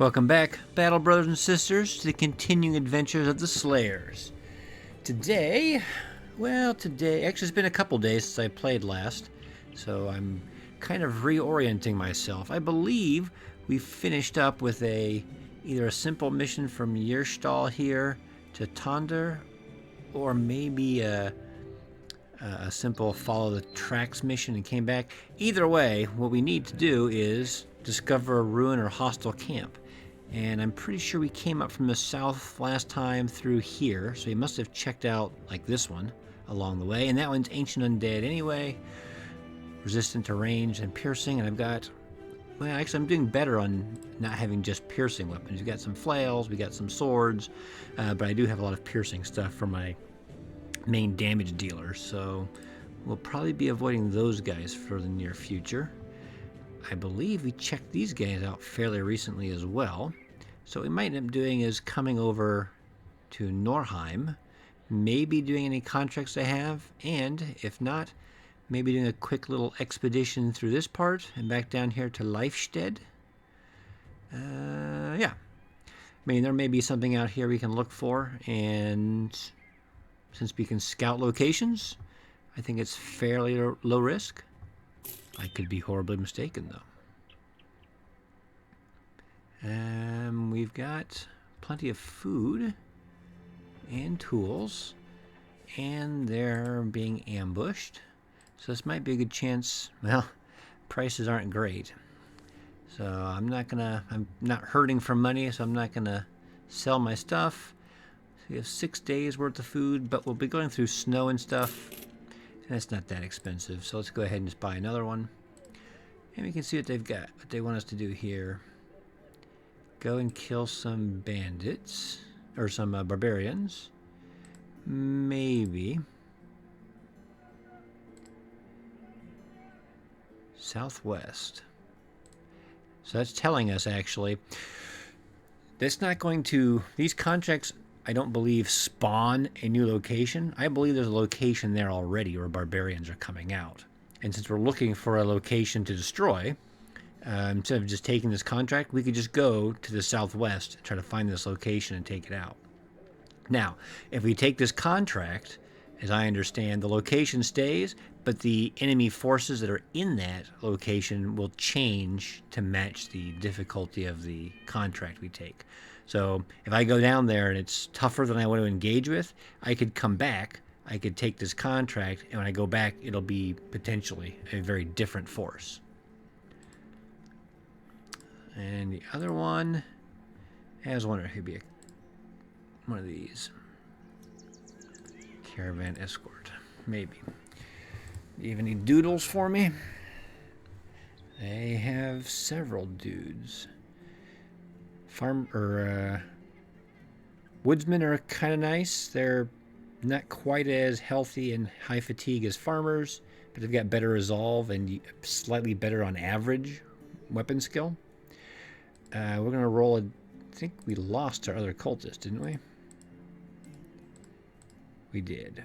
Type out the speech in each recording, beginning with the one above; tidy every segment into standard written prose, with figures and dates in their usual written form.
Welcome back, battle brothers and sisters, to the continuing adventures of the Slayers. Today, actually it's been a couple days since I played last, so I'm kind of reorienting myself. I believe we finished up with either a simple mission from Yerstall here to Tonder, or maybe a simple follow the tracks mission and came back. Either way, what we need to do is discover a ruin or hostile camp. And I'm pretty sure we came up from the south last time through here, so we must have checked out like this one along the way. And that one's ancient undead anyway, resistant to range and piercing. And I've got, well, actually I'm doing better on not having just piercing weapons. We've got some flails, we got some swords, but I do have a lot of piercing stuff for my main damage dealer, so we'll probably be avoiding those guys for the near future. I believe we checked these guys out fairly recently as well. So what we might end up doing is coming over to Norheim, maybe doing any contracts I have, and if not, maybe doing a quick little expedition through this part and back down here to Leifstead. Yeah. I mean, there may be something out here we can look for, and since we can scout locations, I think it's fairly low risk. I could be horribly mistaken, though. We've got plenty of food and tools, and they're being ambushed. So this might be a good chance. Well, prices aren't great. So I'm not hurting for money, so I'm not gonna sell my stuff. So we have 6 days worth of food, but we'll be going through snow and stuff. That's not that expensive, so let's go ahead and just buy another one. And we can see what they've got, what they want us to do here. Go and kill some bandits, or some barbarians. Maybe. Southwest. So that's telling us, actually, that's not going to, these contracts, I don't believe, spawn a new location. I believe there's a location there already where barbarians are coming out. And since we're looking for a location to destroy, instead of just taking this contract, we could just go to the southwest and try to find this location and take it out. Now, if we take this contract, as I understand, the location stays, but the enemy forces that are in that location will change to match the difficulty of the contract we take. So if I go down there and it's tougher than I want to engage with, I could come back, I could take this contract, and when I go back, it'll be potentially a very different force. And the other one, I was wondering if it'd be one of these. Caravan escort, maybe. Do you have any doodles for me? They have several dudes. Woodsmen are kind of nice. They're not quite as healthy and high fatigue as farmers, but they've got better resolve and slightly better on average weapon skill. We're going to roll I think we lost our other cultist, didn't we? We did.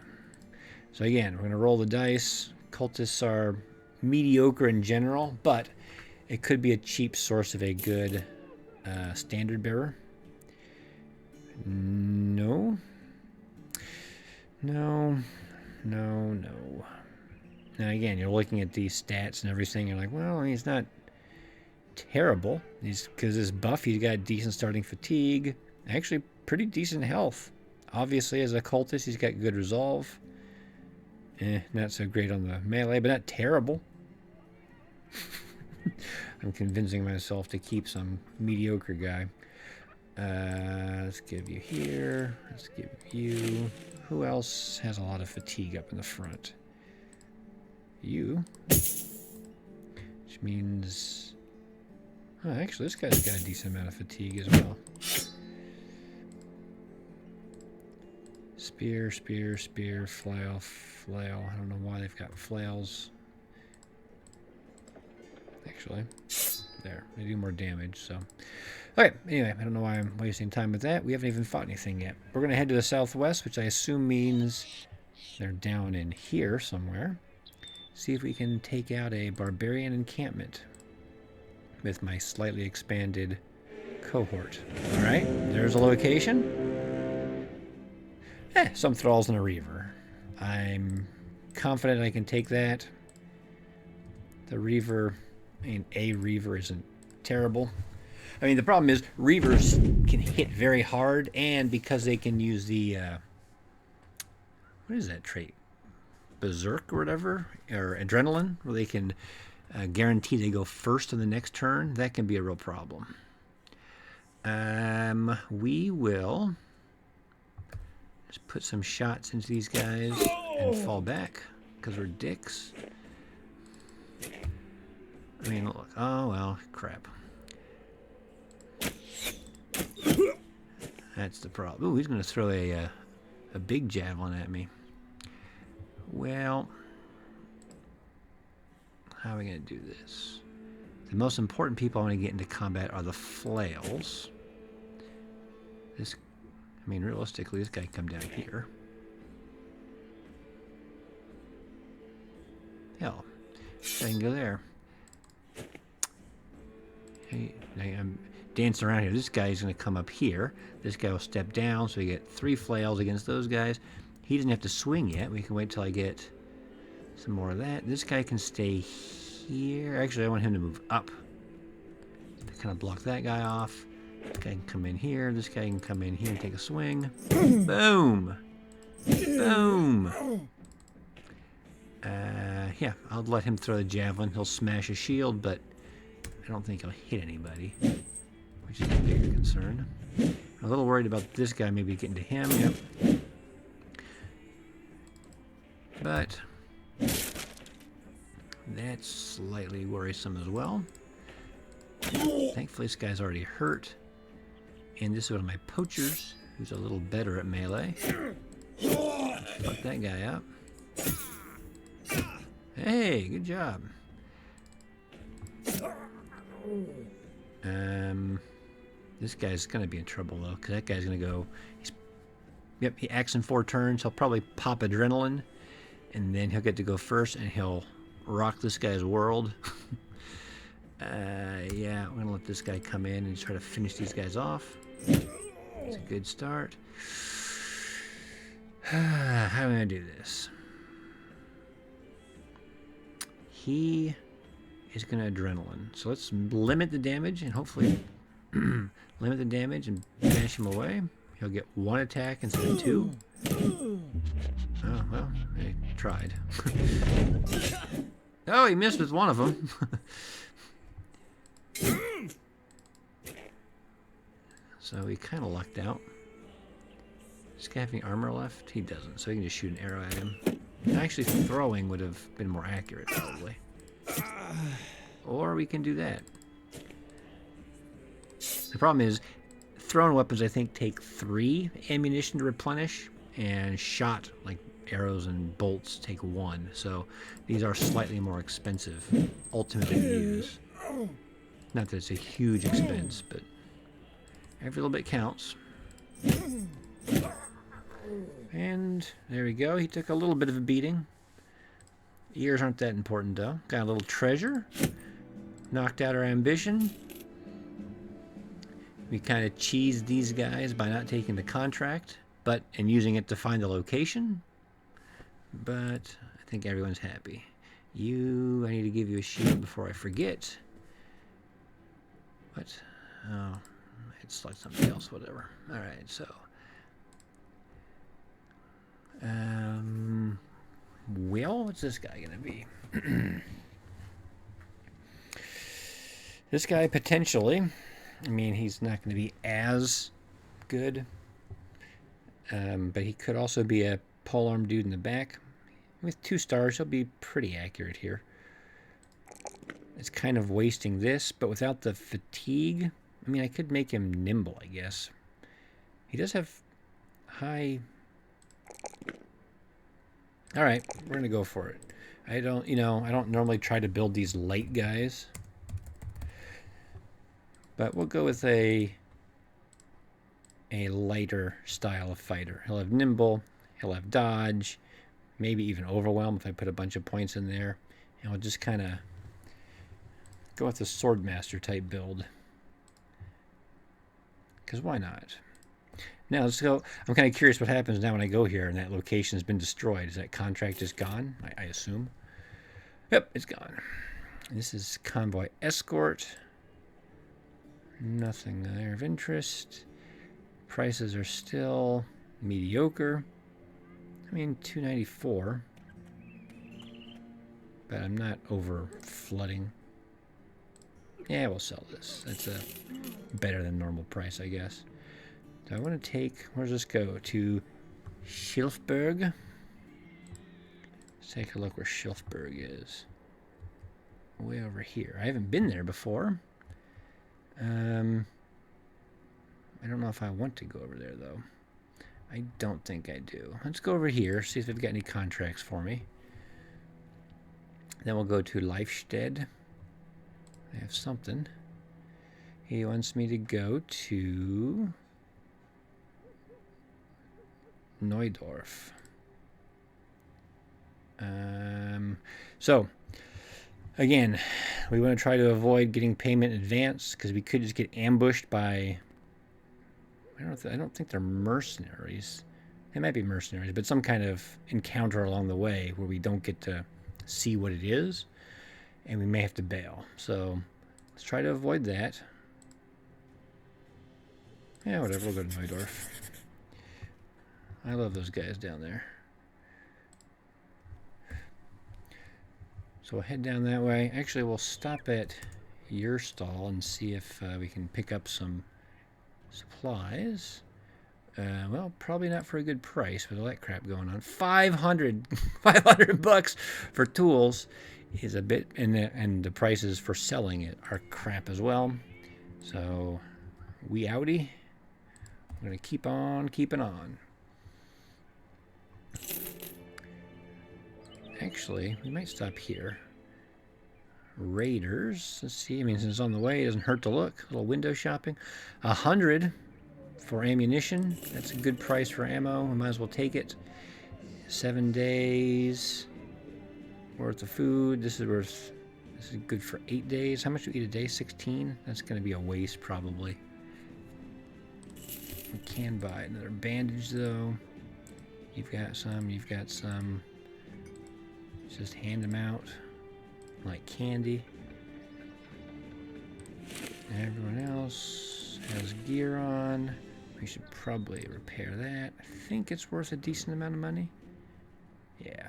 So again, we're going to roll the dice. Cultists are mediocre in general, but it could be a cheap source of a good standard bearer. No. Now again, you're looking at these stats and everything. You're like, well, he's not terrible. Because his buff, he's got decent starting fatigue. Actually, pretty decent health. Obviously, as a cultist, he's got good resolve. Not so great on the melee, but not terrible. I'm convincing myself to keep some mediocre guy. Let's give you here. Let's give you... Who else has a lot of fatigue up in the front? You. Which means... Oh, actually, this guy's got a decent amount of fatigue as well. Spear, flail. I don't know why they've got flails. Actually, there. They do more damage, so... Okay, anyway, I don't know why I'm wasting time with that. We haven't even fought anything yet. We're going to head to the southwest, which I assume means they're down in here somewhere. See if we can take out a barbarian encampment with my slightly expanded cohort. All right, there's a location. Some thralls and a reaver. I'm confident I can take that. The reaver, I mean, a reaver isn't terrible. I mean, the problem is reavers can hit very hard, and because they can use the what is that trait? Berserk or whatever, or adrenaline, where they can guarantee they go first in the next turn. That can be a real problem. We will just put some shots into these guys and fall back because we're dicks. I mean, look. Oh well, crap. That's the problem. Ooh, he's going to throw a big javelin at me. Well, how are we going to do this? The most important people I want to get into combat are the flails. This, I mean, realistically, this guy can come down here. Hell, I can go there. Hey, I'm dancing around here. This guy's going to come up here. This guy will step down, so we get 3 flails against those guys. He doesn't have to swing yet. We can wait till I get some more of that. This guy can stay here. Actually, I want him to move up to kind of block that guy off. This guy can come in here. This guy can come in here and take a swing. Boom! Boom! Yeah, I'll let him throw the javelin. He'll smash a shield, but I don't think he'll hit anybody, which is a bigger concern. I'm a little worried about this guy maybe getting to him. Yep. But that's slightly worrisome as well. Thankfully, this guy's already hurt. And this is one of my poachers, who's a little better at melee. Fuck that guy up. Hey, good job. This guy's going to be in trouble, though, because that guy's going to go... Yep, he acts in 4 turns. He'll probably pop adrenaline, and then he'll get to go first, and he'll rock this guy's world. Yeah, we're going to let this guy come in and try to finish these guys off. It's a good start. How am I going to do this? He is going to adrenaline. So let's limit the damage and hopefully limit the damage and bash him away. He'll get 1 attack instead of 2. Oh, well, I tried. Oh, he missed with one of them. So he kind of lucked out. Does this guy have any armor left? He doesn't, so he can just shoot an arrow at him. Actually, throwing would have been more accurate, probably. Or we can do that. The problem is, thrown weapons, I think, take 3 ammunition to replenish, and shot, like arrows and bolts, take 1. So these are slightly more expensive, ultimately, to use. Not that it's a huge expense, but every little bit counts. And there we go. He took a little bit of a beating. Ears aren't that important, though. Got a little treasure. Knocked out our ambition. We kind of cheesed these guys by not taking the contract, and using it to find the location. But I think everyone's happy. I need to give you a shield before I forget. What? Oh, it's like something else, whatever. Alright, so. Well, what's this guy gonna be? This guy, potentially. I mean, he's not going to be as good. But he could also be a polearm dude in the back. With 2 stars, he'll be pretty accurate here. It's kind of wasting this, but without the fatigue, I mean, I could make him nimble, I guess. He does have high... Alright, we're going to go for it. I don't normally try to build these light guys. But we'll go with a lighter style of fighter. He'll have nimble, he'll have dodge, maybe even overwhelm if I put a bunch of points in there. And we'll just kind of go with the swordmaster type build. Because why not? Now let's go. I'm kind of curious what happens now when I go here and that location has been destroyed. Is that contract just gone? I assume. Yep, it's gone. This is convoy escort. Nothing there of interest. Prices are still mediocre. I mean, 294. But I'm not over flooding. Yeah, we'll sell this. That's a better than normal price, I guess. So I want to take, where does this go? To Schilfberg. Let's take a look where Schilfberg is. Way over here. I haven't been there before. I don't know if I want to go over there, though. I don't think I do. Let's go over here, see if they've got any contracts for me. Then we'll go to Leifstedt. I have something. He wants me to go to Neudorf. So, again, we want to try to avoid getting payment in advance because we could just get ambushed by... I don't think they're mercenaries. They might be mercenaries, but some kind of encounter along the way where we don't get to see what it is, and we may have to bail. So let's try to avoid that. Yeah, whatever. We'll go to Neudorf. I love those guys down there. So we'll head down that way. Actually, we'll stop at your stall and see if we can pick up some supplies. Well, probably not for a good price with all that crap going on. 500 bucks for tools is a bit, and the prices for selling it are crap as well. So we outie. We're gonna keep on keeping on. Actually, we might stop here. Raiders. Let's see. I mean, since it's on the way, it doesn't hurt to look. A little window shopping. 100 for ammunition. That's a good price for ammo. We might as well take it. 7 days worth of food. This is good for 8 days. How much do you eat a day? 16? That's going to be a waste, probably. We can buy another bandage, though. You've got some. You've got some. Just hand them out like candy. Everyone else has gear on. We should probably repair that. I think it's worth a decent amount of money. Yeah.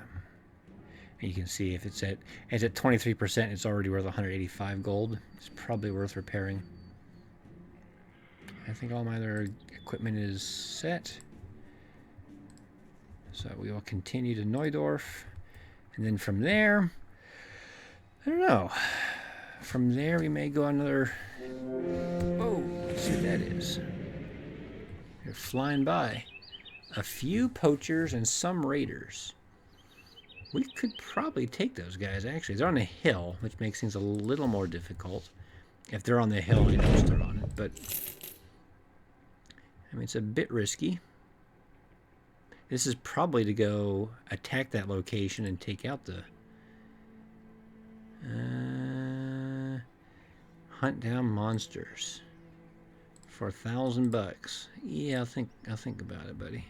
And you can see if it's at 23%, it's already worth 185 gold. It's probably worth repairing. I think all my other equipment is set. So we will continue to Neudorf. And then from there, I don't know. From there, we may go another... Whoa, let's see what that is. They're flying by. A few poachers and some raiders. We could probably take those guys, actually. They're on a hill, which makes things a little more difficult. If they're on the hill, I don't start on it. But, I mean, it's a bit risky. This is probably to go attack that location and take out the... hunt down monsters for 1,000 bucks. Yeah, I'll think about it, buddy.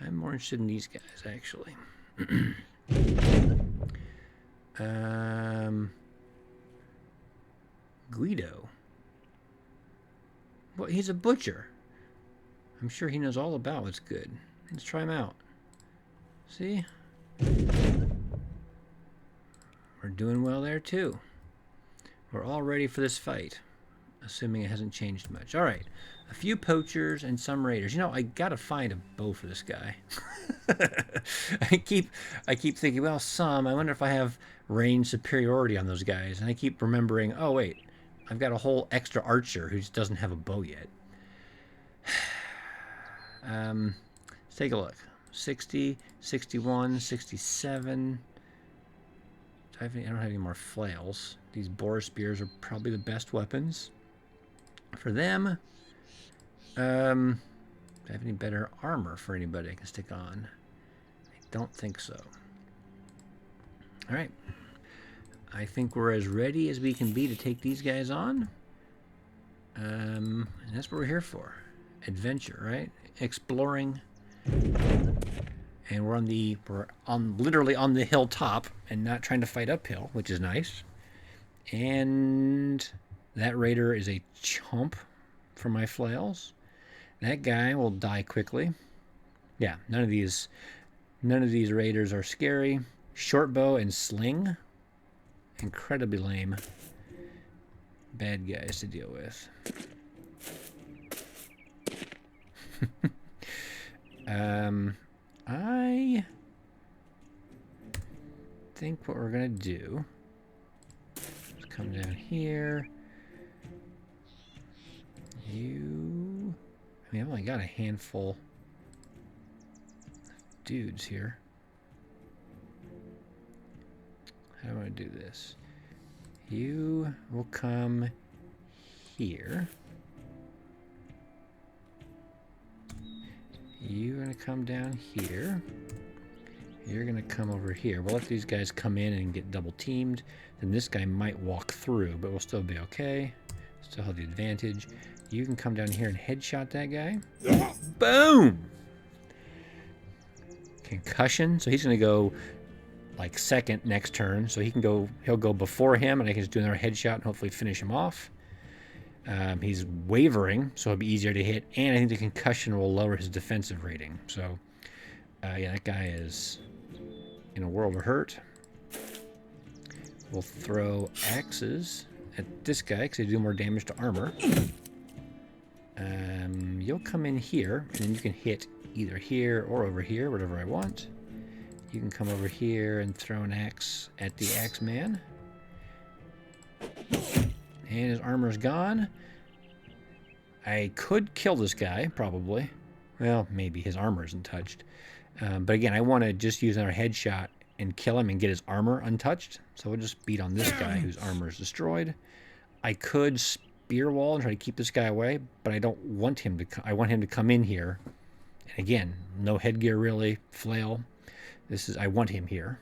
I'm more interested in these guys, actually. Guido. Well, he's a butcher. I'm sure he knows all about what's good. Let's try him out. See? We're doing well there, too. We're all ready for this fight, assuming it hasn't changed much. All right. A few poachers and some raiders. You know, I got to find a bow for this guy. I keep thinking, well, I wonder if I have range superiority on those guys. And I keep remembering, oh, wait. I've got a whole extra archer who just doesn't have a bow yet. Let's take a look. 60, 61, 67. I don't have any more flails. These boar spears are probably the best weapons for them. Do I have any better armor for anybody I can stick on? I don't think so. All right. I think we're as ready as we can be to take these guys on. And that's what we're here for. Adventure, right? Exploring. And we're literally on the hilltop and not trying to fight uphill, which is nice. And that raider is a chump for my flails. That guy will die quickly. Yeah, none of these raiders are scary. Short bow and sling, incredibly lame. Bad guys to deal with. I think what we're gonna do is come down here. I've only got a handful of dudes here. How do I do this? You will come here. You're going to come down here. You're going to come over here. We'll let these guys come in and get double teamed. Then this guy might walk through, but we'll still be okay. Still have the advantage. You can come down here and headshot that guy. Boom! Concussion. So he's going to go like second next turn. So he'll go before him, and I can just do another headshot and hopefully finish him off. He's wavering, so it'll be easier to hit, and I think the concussion will lower his defensive rating. So, yeah, that guy is in a world of hurt. We'll throw axes at this guy because they do more damage to armor. You'll come in here, and then you can hit either here or over here, whatever I want. You can come over here and throw an axe at the axe man. And his armor's gone. I could kill this guy, probably. Well, maybe his armor isn't touched. But again, I want to just use another headshot and kill him and get his armor untouched. So we'll just beat on this guy whose armor is destroyed. I could spear wall and try to keep this guy away, but I don't want him to. I want him to come in here. And again, no headgear really. Flail. I want him here.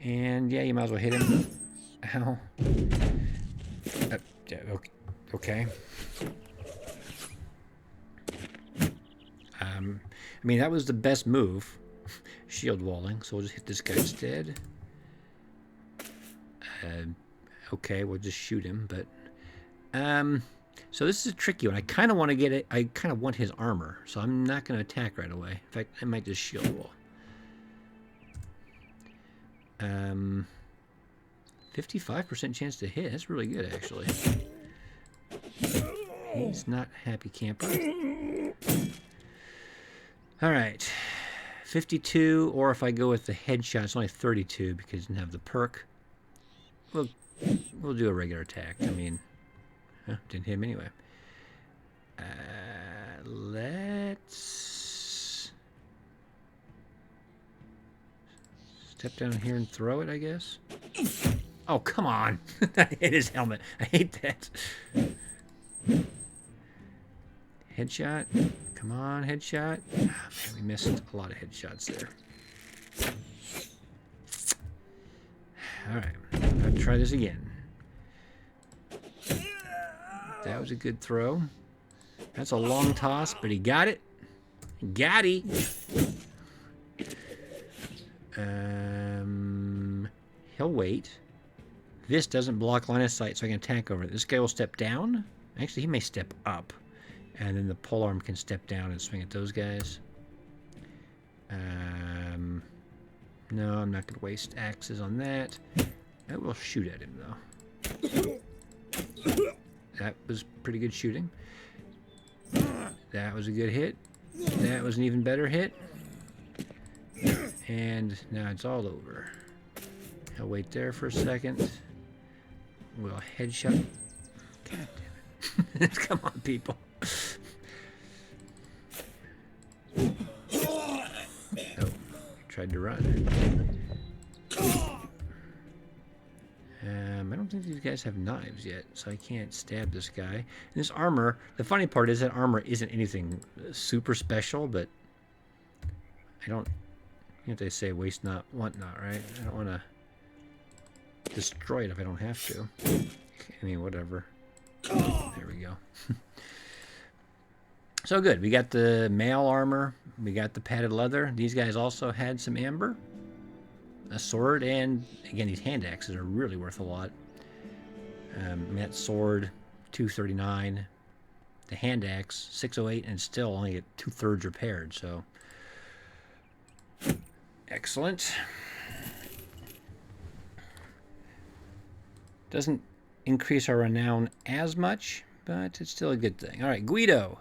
And yeah, you might as well hit him. Ow. Okay. I mean, that was the best move. Shield walling, so we'll just hit this guy instead. Okay, we'll just shoot him, but... so this is a tricky one. I kind of want to get it. I kind of want his armor, so I'm not going to attack right away. In fact, I might just shield wall. 55% chance to hit. That's really good, actually. He's not happy camper. All right. 52, or if I go with the headshot, it's only 32 because it doesn't have the perk. We'll do a regular attack. I mean, didn't hit him anyway. Let's step down here and throw it, I guess. Oh, come on. That hit his helmet. I hate that. Headshot. Come on, headshot. Oh, man, we missed a lot of headshots there. All right. I'll try this again. That was a good throw. That's a long toss, but he got it. Got it. He'll wait. This doesn't block line of sight, so I can attack over it. This guy will step down. Actually, he may step up. And then the polearm can step down and swing at those guys. No, I'm not going to waste axes on that. I will shoot at him, though. That was pretty good shooting. That was a good hit. That was an even better hit. And now it's all over. I'll wait there for a second. We'll headshot. God damn it. Come on, people. Oh, tried to run. I don't think these guys have knives yet, so I can't stab this guy. And this armor, the funny part is that armor isn't anything super special, but I don't, you know what they say, waste not, want not, right? I don't want to destroy it if I don't have to. I mean, whatever. There we go. So good. We got the mail armor. We got the padded leather. These guys also had some amber, a sword, and again, these hand axes are really worth a lot. That sword, 239. The hand axe, 608, and still only at 2/3 repaired. So excellent. Doesn't increase our renown as much, but it's still a good thing. All right, Guido.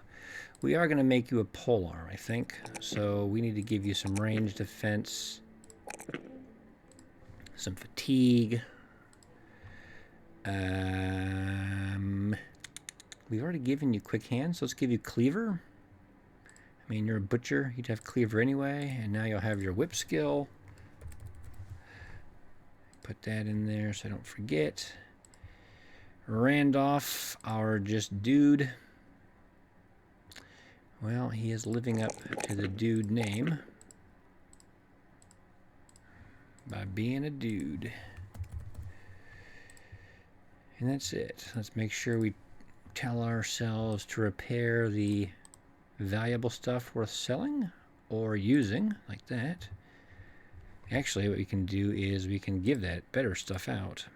We are going to make you a polearm, I think. So we need to give you some range defense, some fatigue. We've already given you quick hands, so let's give you cleaver. I mean, you're a butcher. You'd have cleaver anyway, and now you'll have your whip skill. Put that in there so I don't forget. Randolph, our just dude. Well, he is living up to the dude name by being a dude. And that's it. Let's make sure we tell ourselves to repair the valuable stuff worth selling or using, like that. Actually, what we can do is we can give that better stuff out.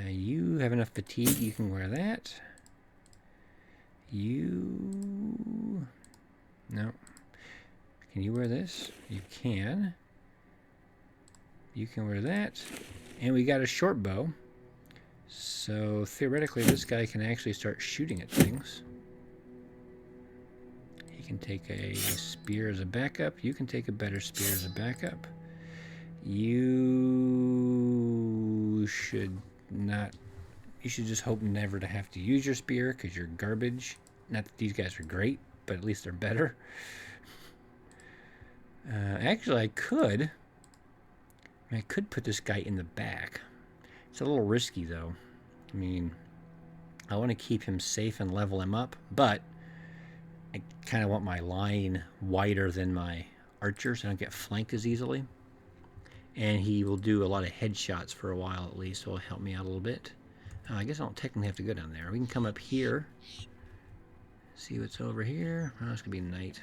You have enough fatigue, you can wear that. You... No. Can you wear this? You can. You can wear that. And we got a short bow. So theoretically, this guy can actually start shooting at things. He can take a spear as a backup. You can take a better spear as a backup. You should not... You should just hope never to have to use your spear because you're garbage. Not that these guys are great, but at least they're better. Actually, I could put this guy in the back. It's a little risky, though. I mean, I want to keep him safe and level him up, but I kind of want my line wider than my archer so I don't get flanked as easily. And he will do a lot of headshots for a while at least, so it'll help me out a little bit. I guess I don't technically have to go down there. We can come up here. See what's over here. Oh, it's going to be night.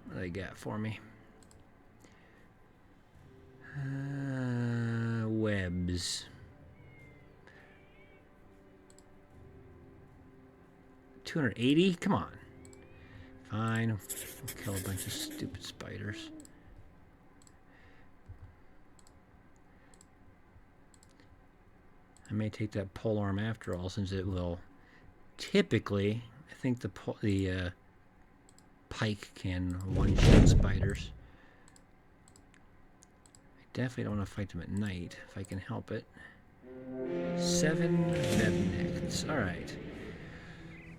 What do they got for me? Webs. 280? Come on. Fine. We'll kill a bunch of stupid spiders. I may take that polearm after all, since it will typically, I think the pike can one-shot spiders. I definitely don't want to fight them at night, if I can help it. 7 webnecks. Alright.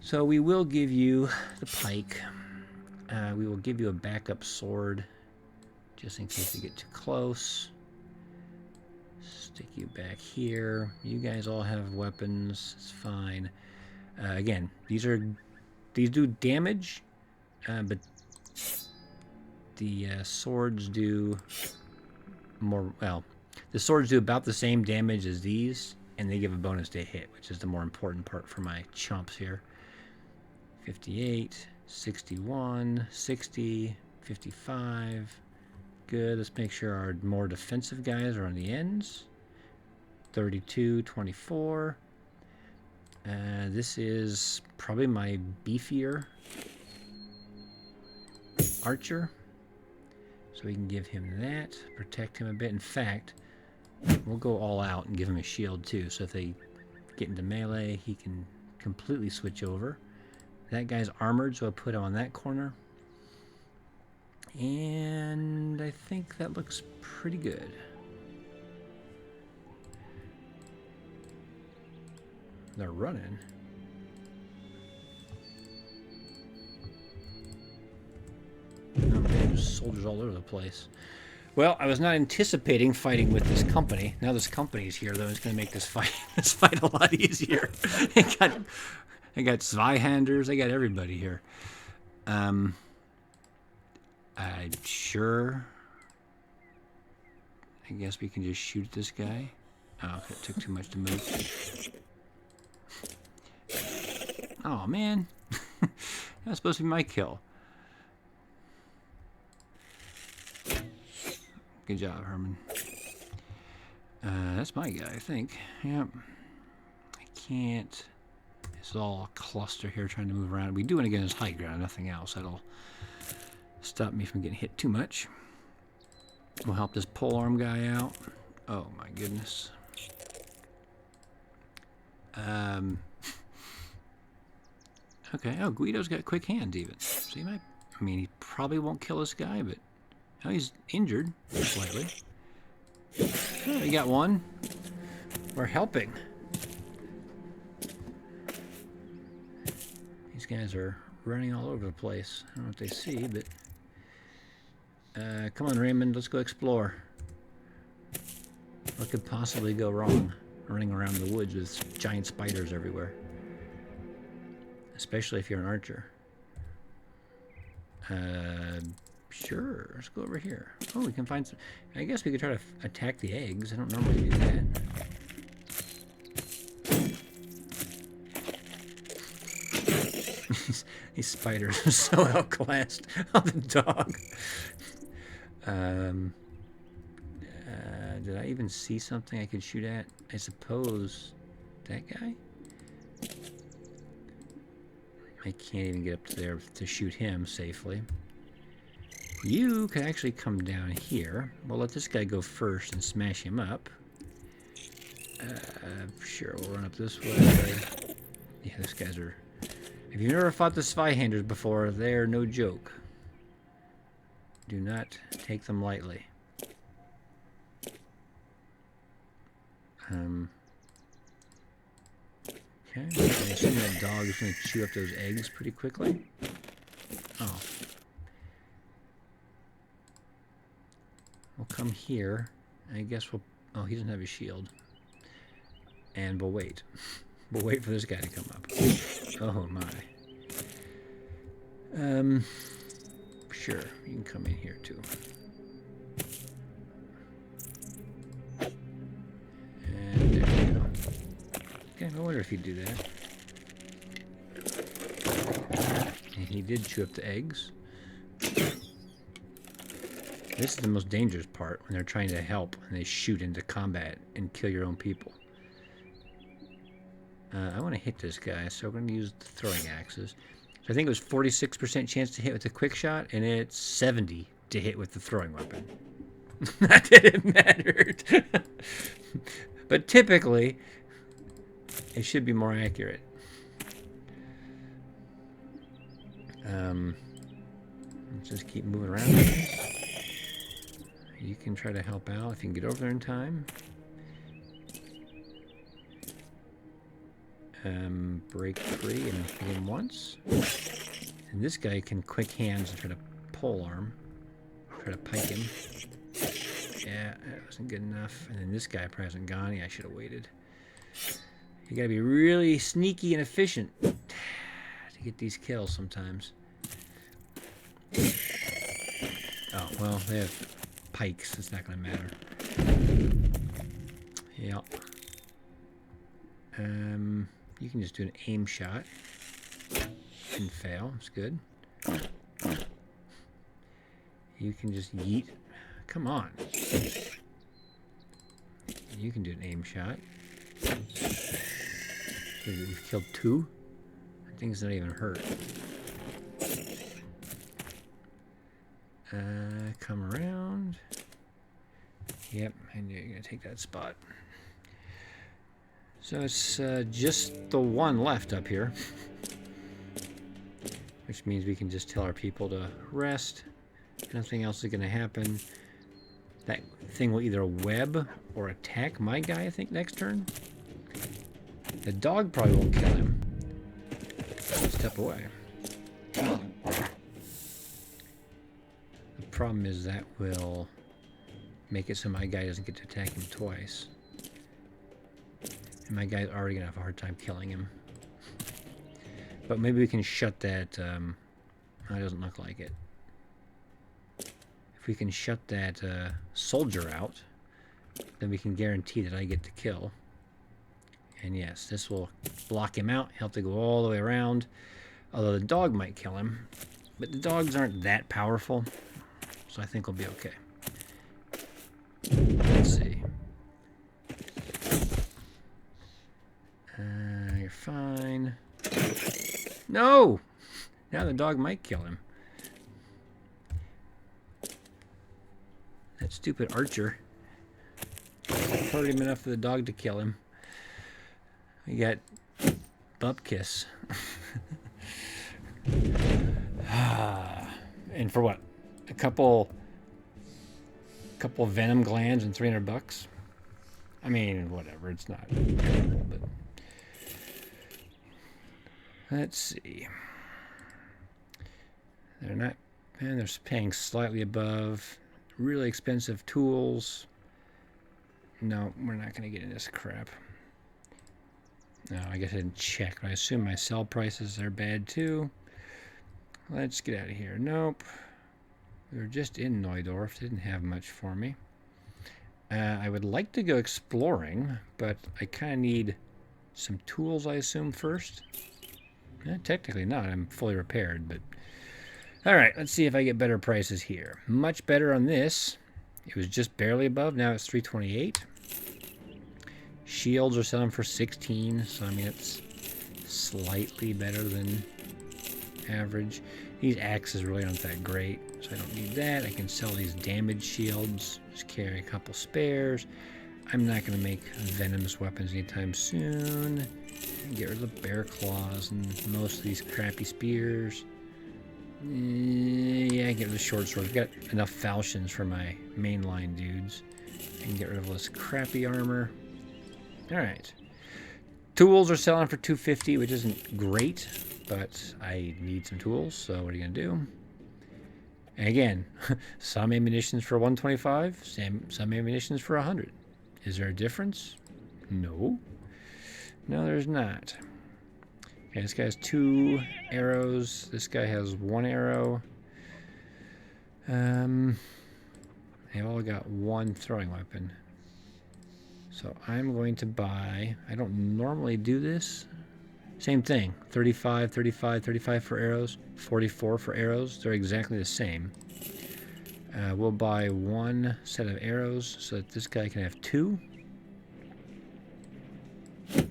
So we will give you the pike. We will give you a backup sword, just in case we get too close. Stick you back here. You guys all have weapons. It's fine. Again, these do damage, but the swords do more. Well, the swords do about the same damage as these, and they give a bonus to hit, which is the more important part for my chumps here. 58, 61, 60, 55. Good. Let's make sure our more defensive guys are on the ends. 32, 24. This is probably my beefier archer. So we can give him that, protect him a bit. In fact, we'll go all out and give him a shield too. So if they get into melee, he can completely switch over. That guy's armored, so I'll put him on that corner. And I think that looks pretty good. They're running. Oh man, there's soldiers all over the place. Well, I was not anticipating fighting with this company. Now this company's here, though, it's going to make this fight a lot easier. I got Zweihanders, I got everybody here. I'm sure. I guess we can just shoot this guy. Oh, it took too much to move. Oh, man. That's supposed to be my kill. Good job, Herman. That's my guy, I think. Yep. I can't... It's all a cluster here trying to move around. We do want to get his high ground, nothing else. That'll stop me from getting hit too much. We'll help this polearm guy out. Oh, my goodness. Okay. Oh, Guido's got quick hands even. So he might... I mean, he probably won't kill this guy, but... Oh, he's injured slightly. Oh, we got one. We're helping. These guys are running all over the place. I don't know what they see, but... come on, Raymond. Let's go explore. What could possibly go wrong running around the woods with giant spiders everywhere? Especially if you're an archer. Sure. Let's go over here. Oh, we can find some... I guess we could try to attack the eggs. I don't normally do that. These spiders are so outclassed on the dog. Did I even see something I could shoot at? I suppose that guy? I can't even get up to there to shoot him safely. You can actually come down here. We'll let this guy go first and smash him up. Sure, we'll run up this way. Yeah, these guys are... If you've never fought the Zweihanders before, they're no joke. Do not take them lightly. Okay, I assume that dog is going to chew up those eggs pretty quickly. Oh. We'll come here. I guess we'll... Oh, he doesn't have a shield. And we'll wait. We'll wait for this guy to come up. Oh, my. Sure. You can come in here, too. And there we go. Okay, I wonder if he'd do that. And he did chew up the eggs. This is the most dangerous part, when they're trying to help and they shoot into combat and kill your own people. I want to hit this guy, so we're going to use the throwing axes. So I think it was 46% chance to hit with the quick shot, and it's 70 to hit with the throwing weapon. Not that it mattered. But typically, it should be more accurate. Let's just keep moving around. You can try to help out if you can get over there in time. Break free and hit him once. And this guy can quick hands and try to pole arm. Try to pike him. Yeah, that wasn't good enough. And then this guy probably hasn't gone. Yeah, I should have waited. You gotta be really sneaky and efficient to get these kills sometimes. Oh, well, they have pikes. It's not gonna matter. Yep. You can just do an aim shot and fail. It's good. You can just yeet. Come on. You can do an aim shot. We've killed 2. That thing's not even hurt. Come around. Yep, I knew you were going to take that spot. So it's just the one left up here. Which means we can just tell our people to rest. Nothing else is going to happen. That thing will either web or attack my guy, I think, next turn. The dog probably won't kill him. Step away. The problem is that will make it so my guy doesn't get to attack him twice. And my guy's already going to have a hard time killing him. But maybe we can shut that... it doesn't look like it. If we can shut that soldier out, then we can guarantee that I get the kill. And yes, this will block him out. He'll have to go all the way around. Although the dog might kill him. But the dogs aren't that powerful. So I think we'll be okay. Let's see. You're fine. No! Now the dog might kill him. That stupid archer hurt him enough for the dog to kill him. We got bump kiss. And for what? A couple venom glands and $300. I mean, whatever. It's not terrible, but let's see. They're not, man. They're paying slightly above. Really expensive tools. No, we're not going to get into this crap. No, I guess I didn't check. I assume my sell prices are bad too. Let's get out of here. Nope. We were just in Neudorf. Didn't have much for me. I would like to go exploring, but I kind of need some tools, I assume, first. Technically not. I'm fully repaired, but... Alright, let's see if I get better prices here. Much better on this. It was just barely above. Now it's 328. Shields are selling for 16, so I mean it's slightly better than average. These axes really aren't that great, so I don't need that. I can sell these damage shields. Just carry a couple spares. I'm not going to make venomous weapons anytime soon. Get rid of the bear claws and most of these crappy spears. Yeah, get rid of the short swords. I've got enough falchions for my mainline dudes. I can get rid of all this crappy armor. Alright. Tools are selling for $250, which isn't great, but I need some tools, so what are you going to do? And again, some ammunitions for $125, some ammunitions for $100. Is there a difference? No. No, there's not. Okay, this guy has 2 arrows. This guy has 1 arrow. They've all got 1 throwing weapon. So I'm going to buy... I don't normally do this. Same thing. 35, 35, 35 for arrows. 44 for arrows. They're exactly the same. We'll buy 1 set of arrows so that this guy can have 2. And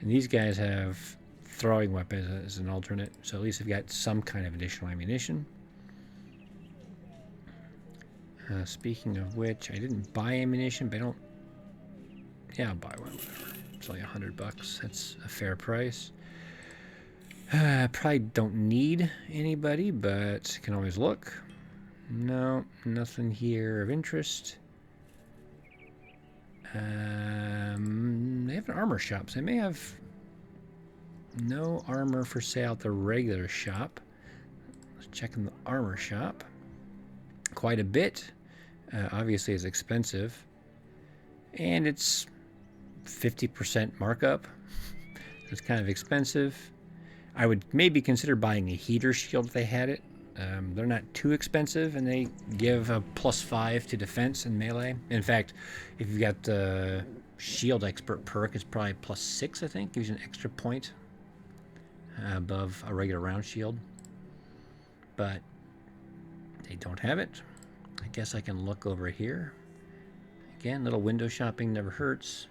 these guys have throwing weapons as an alternate. So at least they've got some kind of additional ammunition. Speaking of which, I didn't buy ammunition, but I don't... Yeah, I'll buy one, whatever. It's only $100. That's a fair price. Probably don't need anybody, but can always look. No, nothing here of interest. They have an armor shop, so they may have no armor for sale at the regular shop. Let's check in the armor shop. Quite a bit. Obviously, it's expensive. And it's 50% markup. It's kind of expensive. I would maybe consider buying a heater shield if they had it. They're not too expensive, and they give a +5 to defense and melee. In fact, if you've got the shield expert perk, it's probably +6, I think. Gives you an extra point above a regular round shield. But they don't have it. I guess I can look over here. Again, little window shopping never hurts.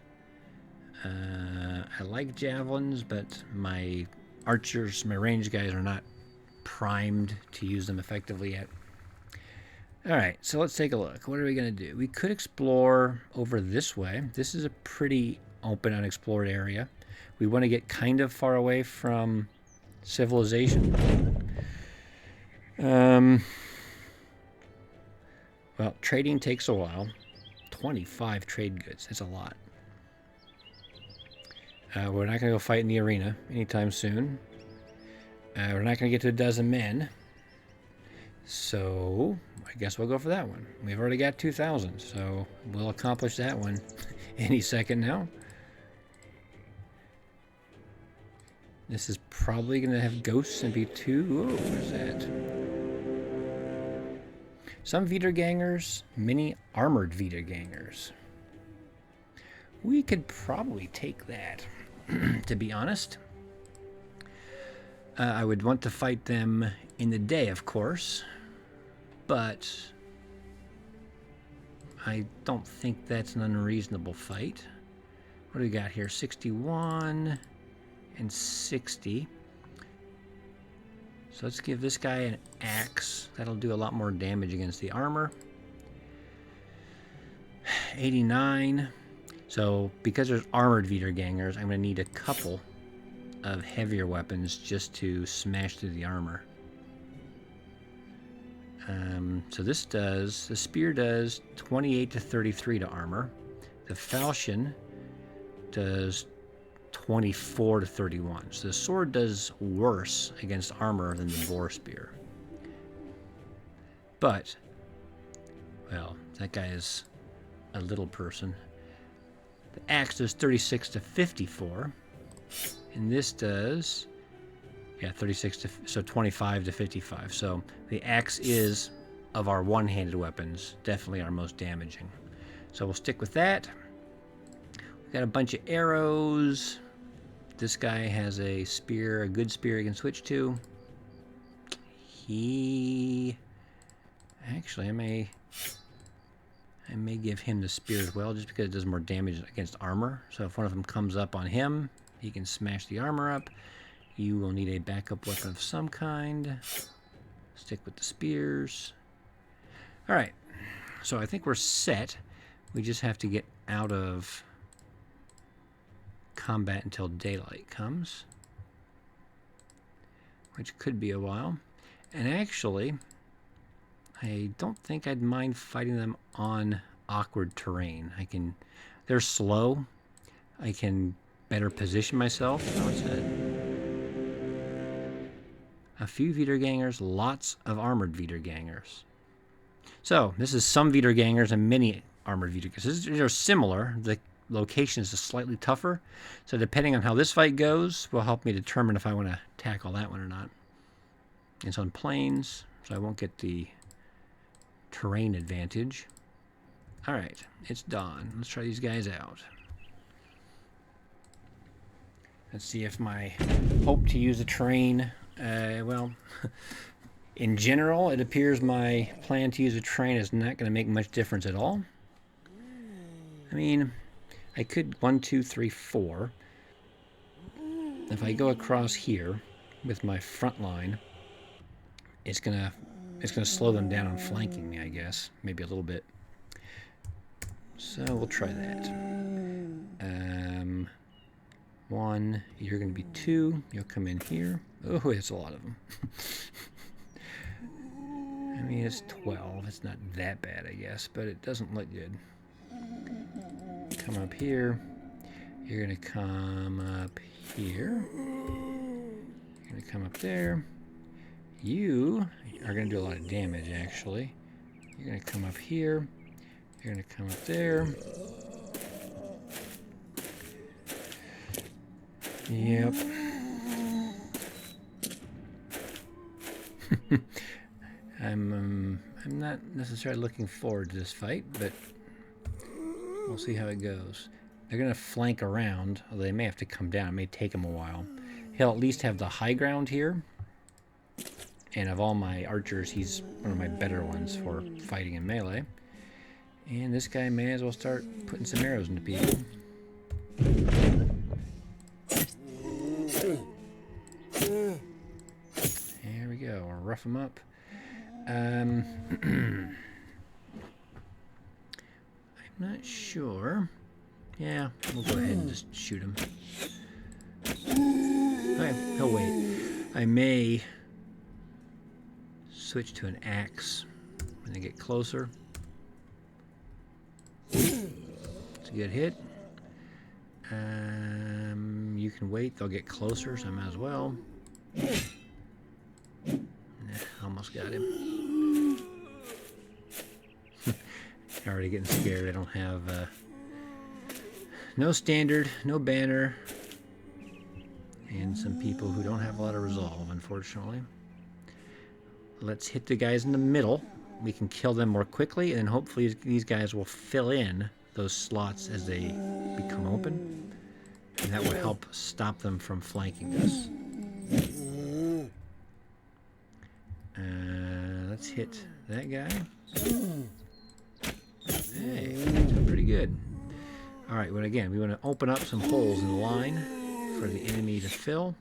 I like javelins, but my archers, my range guys are not primed to use them effectively yet. Alright, so let's take a look. What are we going to do? We could explore over this way. This is a pretty open, unexplored area. We want to get kind of far away from civilization. Well, trading takes a while. 25 trade goods. That's a lot. We're not going to go fight in the arena anytime soon. We're not going to get to a dozen men. So, I guess we'll go for that one. We've already got 2,000, so we'll accomplish that one any second now. This is probably going to have ghosts and be 2. Whoa, where's that? Some wiedergangers, many armored wiedergangers. We could probably take that, to be honest. I would want to fight them in the day, of course, but I don't think that's an unreasonable fight. What do we got here? 61 and 60. So let's give this guy an axe. That'll do a lot more damage against the armor. 89. So because there's armored wiedergangers, I'm going to need a couple of heavier weapons just to smash through the armor. So this does, the spear does 28 to 33 to armor. The falchion does 24 to 31. So the sword does worse against armor than the boar spear. But, well, that guy is a little person. The axe does 36 to 54. And this does, yeah, 36 to, so 25 to 55. So the axe is, of our one-handed weapons, definitely our most damaging. So we'll stick with that. We've got a bunch of arrows. This guy has a spear, a good spear he can switch to. Actually, I may give him the spear as well, just because it does more damage against armor. So if one of them comes up on him, he can smash the armor up. You will need a backup weapon of some kind. Stick with the spears. All right, so I think we're set. We just have to get out of combat until daylight comes, which could be a while. And actually, I don't think I'd mind fighting them on awkward terrain. They're slow. I can better position myself. What's that? A few wiedergangers, lots of armored wiedergangers. So this is some wiedergangers and many armored wiedergangers. They're similar. The location is just slightly tougher. So depending on how this fight goes, will help me determine if I want to tackle that one or not. It's on plains, so I won't get the terrain advantage. All right, it's dawn. Let's try these guys out. Let's see if my hope to use a train, well, in general, it appears my plan to use a train is not going to make much difference at all. I mean, I could 1, 2, 3, 4. If I go across here with my front line, it's gonna slow them down on flanking me, I guess, maybe a little bit. So we'll try that. 1, you're gonna be 2. You'll come in here. Oh, it's a lot of them. I mean, it's 12. It's not that bad, I guess, but it doesn't look good. Come up here. You're gonna come up here. You're gonna come up there. You are gonna do a lot of damage, actually. You're gonna come up here. You're gonna come up there. Yep. I'm not necessarily looking forward to this fight, but we'll see how it goes. They're gonna flank around, although they may have to come down. It may take them a while. He'll at least have the high ground here. And of all my archers, he's one of my better ones for fighting in melee. And this guy may as well start putting some arrows into people. There we go. We'll rough him up. I'm not sure. Yeah, we'll go ahead and just shoot him. Okay, he'll wait. I may switch to an axe when they get closer. It's a good hit. You can wait, they'll get closer, so I might as well. Almost got him. Already getting scared. I don't have no standard, no banner, and some people who don't have a lot of resolve, unfortunately. Let's hit the guys in the middle. We can kill them more quickly, and hopefully these guys will fill in those slots as they become open, and that will help stop them from flanking us. Let's hit that guy. Hey, doing pretty good. All right, but again, we want to open up some holes in the line for the enemy to fill.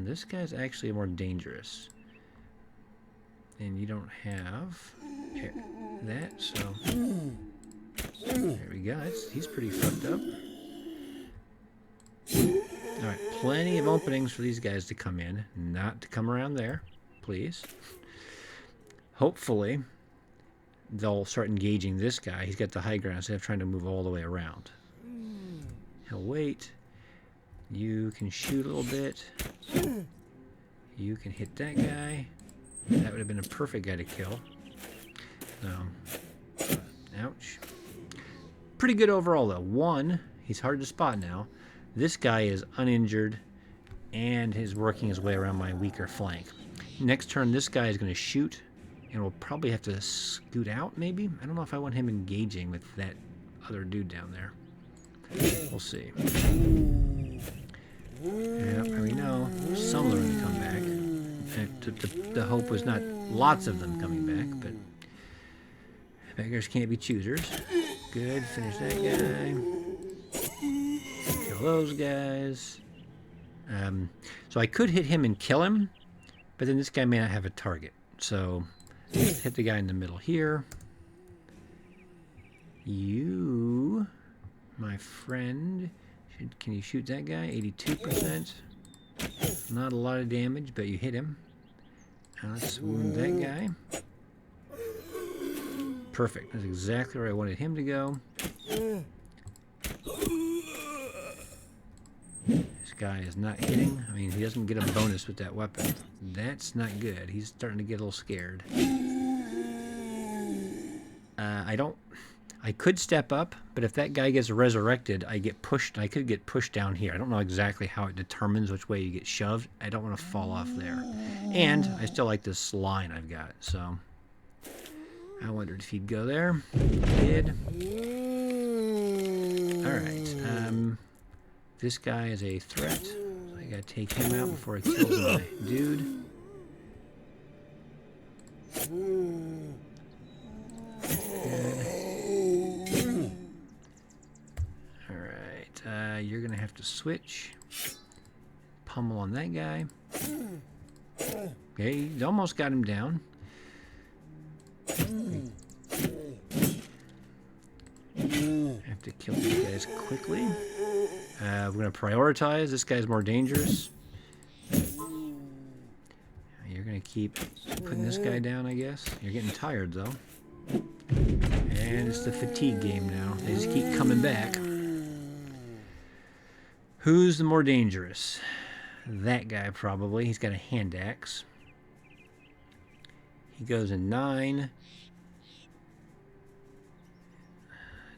This guy's actually more dangerous. And you don't have that, so... There we go. He's pretty fucked up. Alright, plenty of openings for these guys to come in. Not to come around there, please. Hopefully, they'll start engaging this guy. He's got the high ground instead of trying to move all the way around. He'll wait. You can shoot a little bit. You can hit that guy. That would have been a perfect guy to kill. Ouch. Pretty good overall, though. One, he's hard to spot now. This guy is uninjured and is working his way around my weaker flank. Next turn, this guy is going to shoot, and we'll probably have to scoot out, maybe? I don't know if I want him engaging with that other dude down there. We'll see. Yeah, we know some of them are going to come back. The hope was not lots of them coming back, but beggars can't be choosers. Good, finish that guy. Kill those guys. So I could hit him and kill him, but then this guy may not have a target. So hit the guy in the middle here. You, my friend, can you shoot that guy? 82%. Not a lot of damage, but you hit him. Now let's wound that guy. Perfect. That's exactly where I wanted him to go. This guy is not hitting. I mean, he doesn't get a bonus with that weapon. That's not good. He's starting to get a little scared. I could step up, but if that guy gets resurrected, I could get pushed down here. I don't know exactly how it determines which way you get shoved. I don't want to fall off there. And I still like this line I've got, so I wondered if he'd go there. He did. Alright. This guy is a threat, so I gotta take him out before he kills my dude. You're going to have to switch. Pummel on that guy. Okay, you almost got him down. Have to kill these guys quickly. We're going to prioritize. This guy's more dangerous. You're going to keep putting this guy down, I guess. You're getting tired, though. And it's the fatigue game now. They just keep coming back. Who's the more dangerous? That guy, probably. He's got a hand axe. He goes in 9.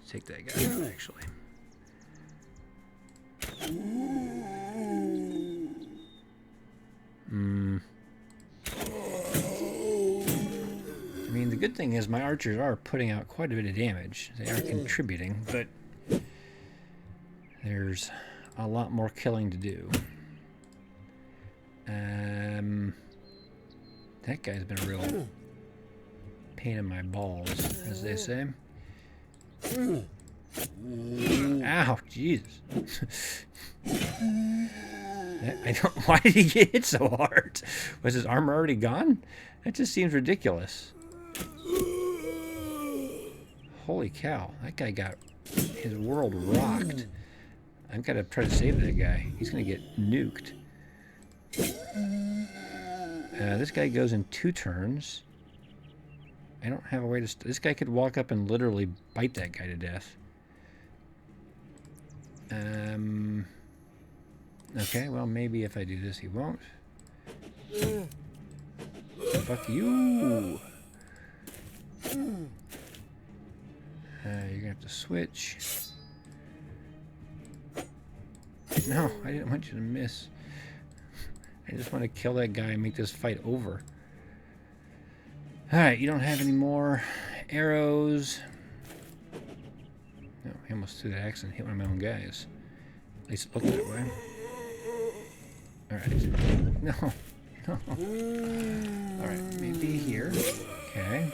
Let's take that guy out, actually. I mean, the good thing is my archers are putting out quite a bit of damage. They are contributing, but there's a lot more killing to do. That guy's been a real pain in my balls, as they say. Ow, Jesus. Why did he get hit so hard? Was his armor already gone? That just seems ridiculous. Holy cow, that guy got his world rocked. I've got to try to save that guy. He's going to get nuked. This guy goes in 2 turns. I don't have a way to... This guy could walk up and literally bite that guy to death. Okay, well, maybe if I do this, he won't. Fuck you! You're going to have to switch. No, I didn't want you to miss. I just want to kill that guy and make this fight over. Alright, you don't have any more arrows. No, he almost threw the axe and hit one of my own guys. At least it looked that way. Alright. No. No. Alright, maybe here. Okay.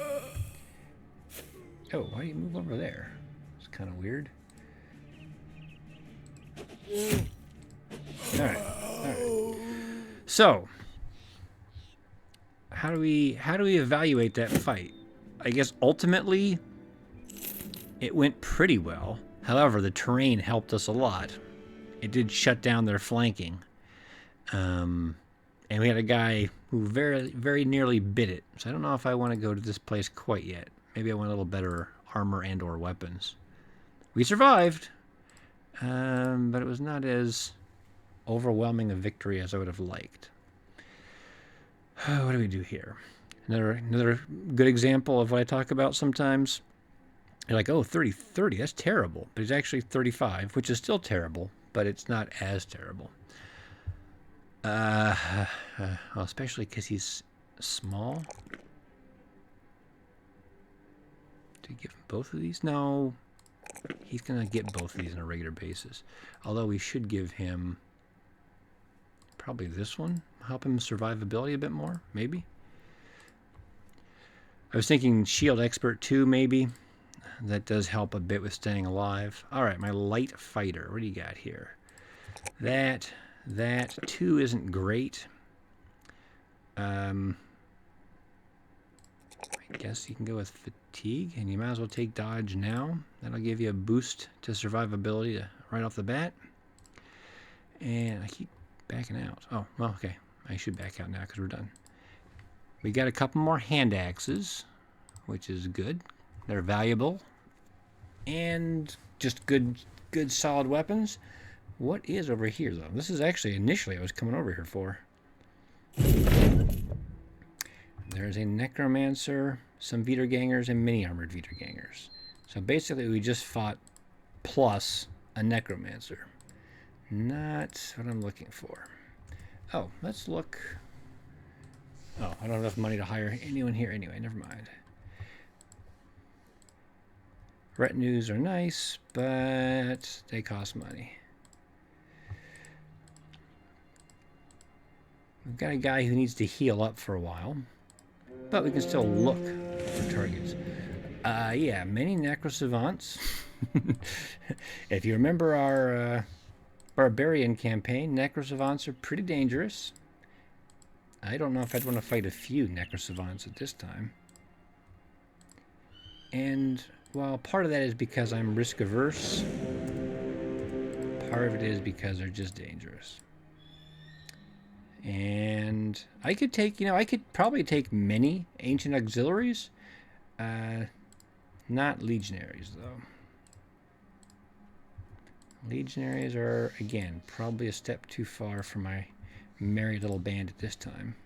Oh, why do you move over there? It's kind of weird. Alright. Alright. So, how do we evaluate that fight? I guess ultimately it went pretty well. However, the terrain helped us a lot. It did shut down their flanking. And we had a guy who very, very nearly bit it. So I don't know if I want to go to this place quite yet. Maybe I want a little better armor and or weapons. We survived, but it was not as overwhelming a victory as I would have liked. What do we do here? Another good example of what I talk about sometimes. You're like, oh, 30, that's terrible. But it's actually 35, which is still terrible, but it's not as terrible. Well, especially because he's small. Do we give him both of these? No. He's going to get both of these on a regular basis. Although we should give him probably this one. Help him survivability a bit more, maybe. I was thinking Shield Expert 2, maybe. That does help a bit with staying alive. Alright, my light fighter. What do you got here? That 2 isn't great. I guess you can go with fatigue, and you might as well take dodge now. That'll give you a boost to survivability right off the bat. And I keep backing out. Oh, well, okay. I should back out now because we're done. We got a couple more hand axes, which is good. They're valuable. And just good solid weapons. What is over here, though? This is actually initially I was coming over here for. There's a necromancer, some wiedergangers, and mini armored wiedergangers. So basically we just fought plus a necromancer. Not what I'm looking for. Oh, let's look. Oh, I don't have enough money to hire anyone here anyway. Never mind. Retinues are nice, but they cost money. We've got a guy who needs to heal up for a while, but we can still look for targets. Yeah, many necrosavants. If you remember our barbarian campaign, necrosavants are pretty dangerous. I don't know if I'd want to fight a few necrosavants at this time. And, well, part of that is because I'm risk averse. Part of it is because they're just dangerous. And I could take, I could probably take many ancient auxiliaries. Not legionaries, though. Legionaries are, again, probably a step too far for my merry little band at this time.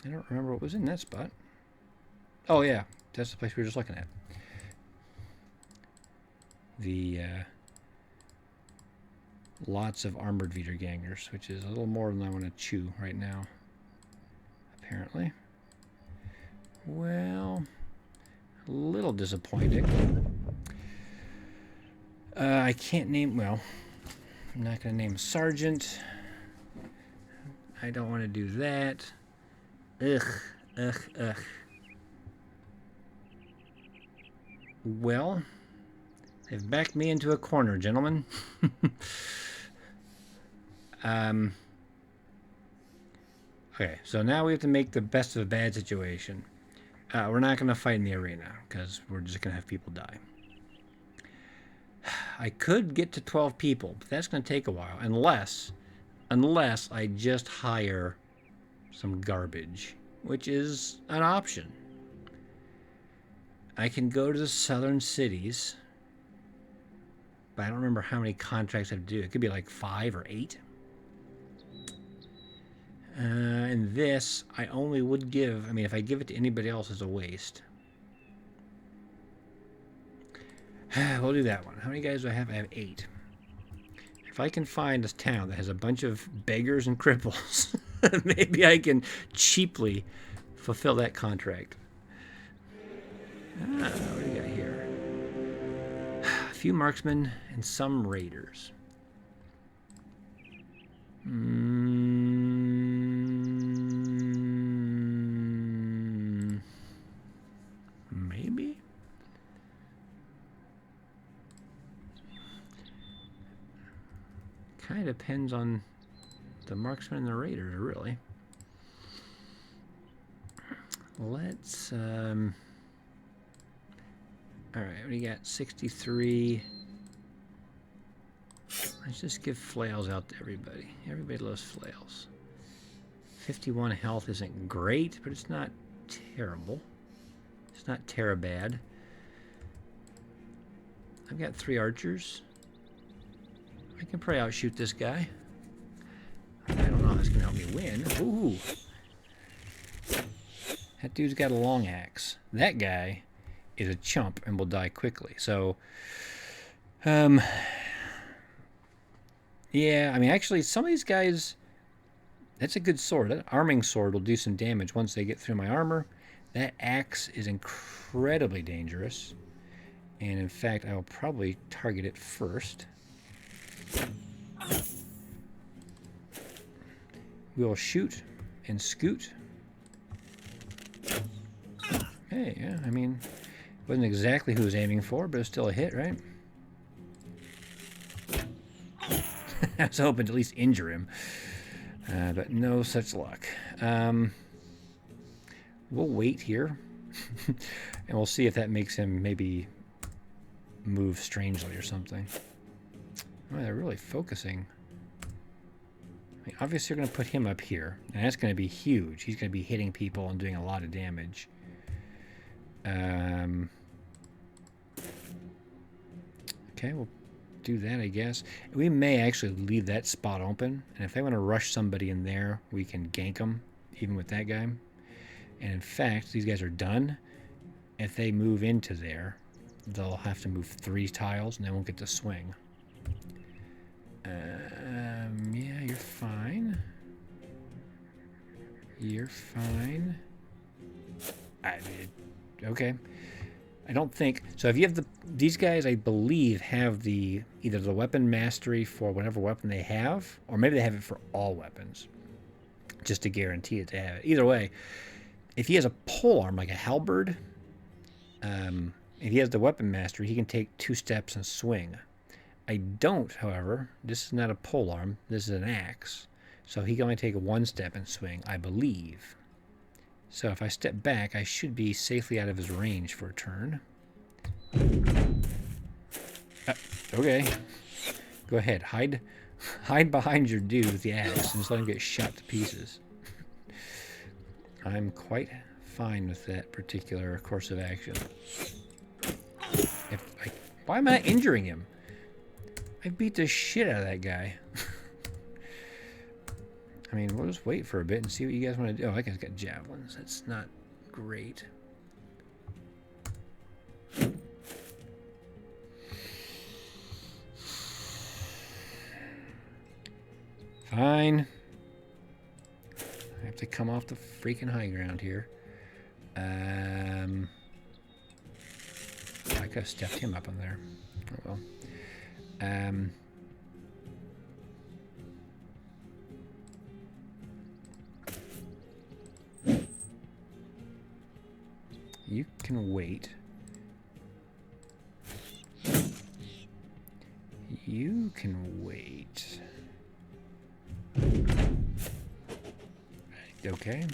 I don't remember what was in that spot. Oh, yeah. That's the place we were just looking at. The, lots of armored wiedergangers, which is a little more than I want to chew right now. Apparently. Well, a little disappointing. I can't name, well, I'm not going to name a sergeant. I don't want to do that. Ugh. Well, they've backed me into a corner, gentlemen. Okay, so now we have to make the best of a bad situation. We're not going to fight in the arena, because we're just going to have people die. I could get to 12 people, but that's going to take a while, unless I just hire some garbage, which is an option. I can go to the southern cities, but I don't remember how many contracts I have to do. It could be like 5 or 8. And this, I only would give, I mean, if I give it to anybody else, it's a waste. We'll do that one. How many guys do I have? I have 8. If I can find a town that has a bunch of beggars and cripples, Maybe I can cheaply fulfill that contract. What do we got here? A few marksmen and some raiders. Maybe? Kind of depends on the marksman and the raiders, really. Let's, all right, we got 63. Let's just give flails out to everybody. Everybody loves flails. 51 health isn't great, but it's not terrible. It's not bad. I've got 3 archers. I can probably outshoot this guy. I don't know how that's going to help me win. Ooh. That dude's got a long axe. That guy is a chump and will die quickly. So, yeah, I mean, actually, some of these guys, that's a good sword. That arming sword will do some damage once they get through my armor. That axe is incredibly dangerous. And in fact, I will probably target it first. We'll shoot and scoot. Hey, yeah, I mean, wasn't exactly who I was aiming for, but it's still a hit, right? I was hoping to at least injure him, but no such luck. We'll wait here, and we'll see if that makes him maybe move strangely or something. Oh, they're really focusing. I mean, obviously, you're going to put him up here, and that's going to be huge. He's going to be hitting people and doing a lot of damage. Okay, we'll do that, I guess. We may actually leave that spot open, and if they want to rush somebody in there, we can gank them, even with that guy. And in fact, these guys are done. If they move into there, they'll have to move 3 tiles, and they won't get to swing. Yeah, you're fine. You're fine. Okay. I don't think so. If you have these guys, I believe, have either the weapon mastery for whatever weapon they have, or maybe they have it for all weapons, just to guarantee it to have it. Either way, if he has a polearm like a halberd, if he has the weapon mastery, he can take 2 steps and swing. I don't, however. This is not a polearm. This is an axe, so he can only take 1 step and swing, I believe. So if I step back, I should be safely out of his range for a turn. Okay. Go ahead. Hide behind your dude with the axe and just let him get shot to pieces. I'm quite fine with that particular course of action. Why am I not injuring him? I beat the shit out of that guy. I mean, we'll just wait for a bit and see what you guys want to do. Oh, that guy's got javelins. That's not great. Fine. I have to come off the freaking high ground here. I could have stepped him up on there. Oh well. You can wait. You can wait. Okay.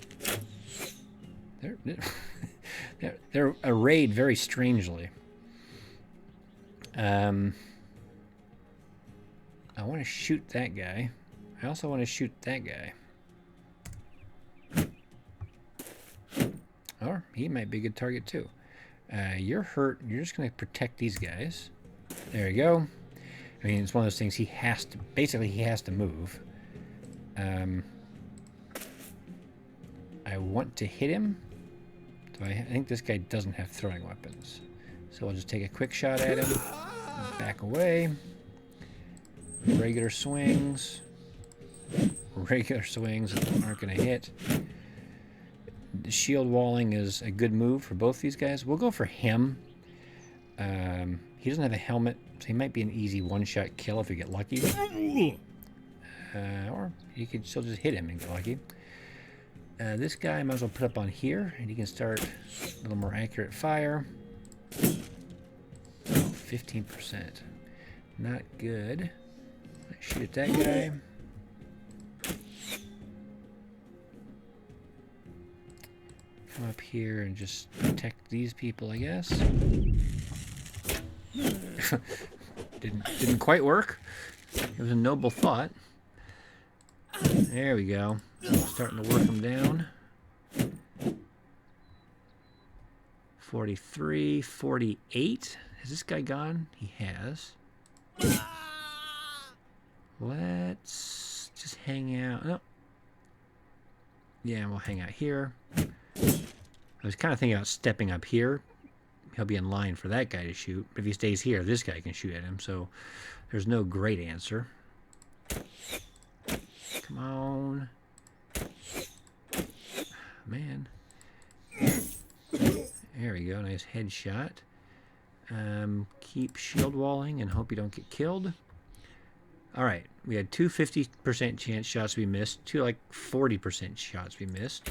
They're arrayed very strangely. I want to shoot that guy. I also want to shoot that guy. Or he might be a good target too. You're hurt. You're just going to protect these guys. There you go. I mean, it's one of those things he has to... Basically, he has to move. I want to hit him. So I think this guy doesn't have throwing weapons. So I'll just take a quick shot at him. Back away. Regular swings. regular swings aren't going to hit. The shield walling is a good move for both these guys. We'll go for him. He doesn't have a helmet, so he might be an easy one-shot kill if we get lucky. Or you could still just hit him and get lucky. This guy I might as well put up on here, and he can start a little more accurate fire. 15%. Not good. Let's shoot at that guy. Come up here and just protect these people, I guess. Didn't quite work. It was a noble thought. There we go. Starting to work them down. 43, 48. Has this guy gone? He has. Let's just hang out. No. Yeah, we'll hang out here. I was kind of thinking about stepping up here. He'll be in line for that guy to shoot. But if he stays here, this guy can shoot at him. So there's no great answer. Come on. Man. There we go. Nice headshot. Keep shield walling and hope you don't get killed. Alright. We had two 50% chance shots we missed. Two like 40% shots we missed.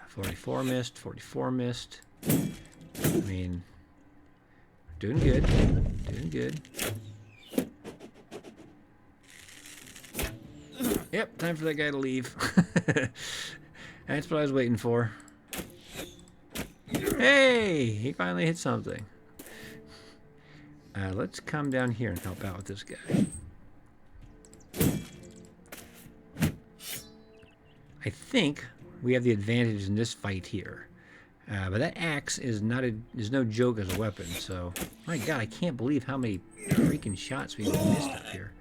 44 missed. 44 missed. I mean, doing good. Doing good. Yep, time for that guy to leave. That's what I was waiting for. Hey! He finally hit something. Let's come down here and help out with this guy. I think we have the advantage in this fight here. But that axe is no joke as a weapon, so... My god, I can't believe how many freaking shots we missed up here.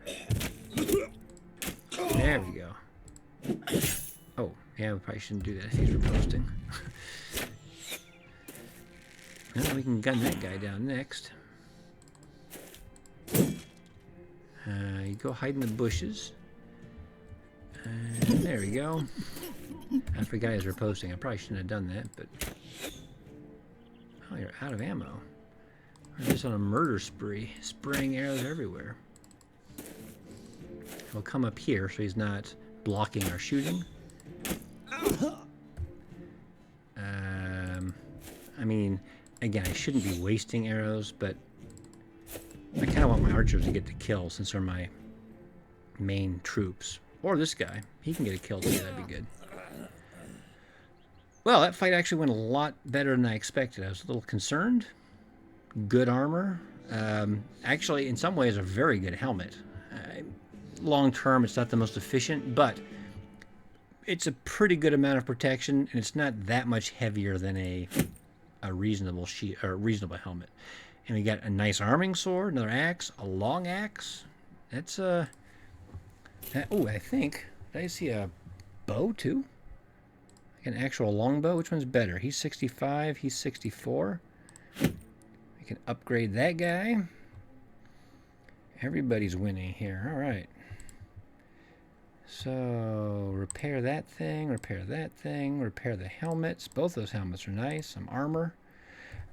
There we go. Oh, yeah, we probably shouldn't do that if he's reposting. Well, we can gun that guy down next. You go hide in the bushes. There we go. I forgot he's reposting. I probably shouldn't have done that, but... Oh, you're out of ammo. We're just on a murder spree, spraying arrows everywhere. He'll come up here so he's not blocking our shooting. I mean, again, I shouldn't be wasting arrows, but I kind of want my archers to get the kill since they're my main troops. Or this guy. He can get a kill too, that'd be good. Well, that fight actually went a lot better than I expected. I was a little concerned. Good armor. Actually, in some ways, a very good helmet. Long term, it's not the most efficient, but it's a pretty good amount of protection, and it's not that much heavier than a reasonable reasonable helmet. And we got a nice arming sword, another axe, a long axe. That's oh, I think did I see a bow too? Like an actual longbow. Which one's better? He's 65. He's 64. We can upgrade that guy. Everybody's winning here. All right. So, repair that thing, repair that thing, repair the helmets. Both those helmets are nice. Some armor.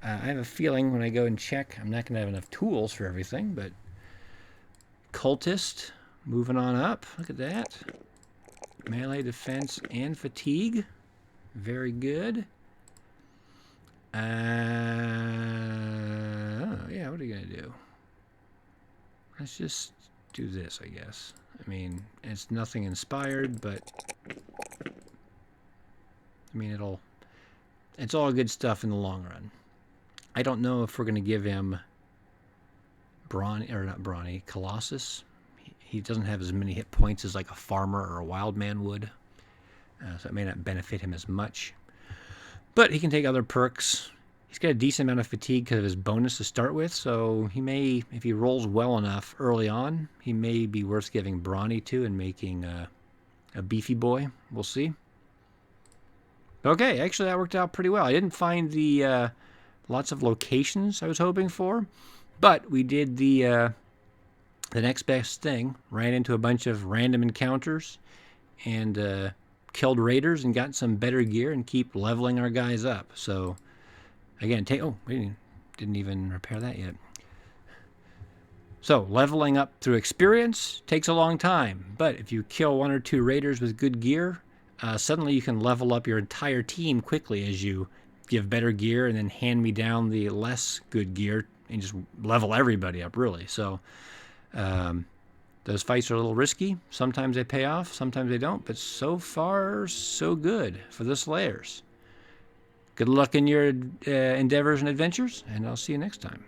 I have a feeling when I go and check, I'm not going to have enough tools for everything, but cultist, moving on up. Look at that. Melee defense and fatigue. Very good. Oh, yeah, what are you going to do? Let's just do this, I guess. I mean, it's nothing inspired, but I mean, it's all good stuff in the long run. I don't know if we're going to give him Colossus. He doesn't have as many hit points as like a farmer or a wild man would, so it may not benefit him as much. But he can take other perks. He's got a decent amount of fatigue because of his bonus to start with, so he may, if he rolls well enough early on, he may be worth giving Brawny to and making a beefy boy. We'll see. Okay, actually that worked out pretty well. I didn't find the lots of locations I was hoping for, but we did the the next best thing. Ran into a bunch of random encounters and killed raiders and got some better gear and keep leveling our guys up. So again, we didn't even repair that yet. So leveling up through experience takes a long time, but if you kill 1 or 2 raiders with good gear, suddenly you can level up your entire team quickly as you give better gear and then hand me down the less good gear and just level everybody up, really. So those fights are a little risky. Sometimes they pay off, sometimes they don't, but so far, so good for the Slayers. Good luck in your endeavors and adventures, and I'll see you next time.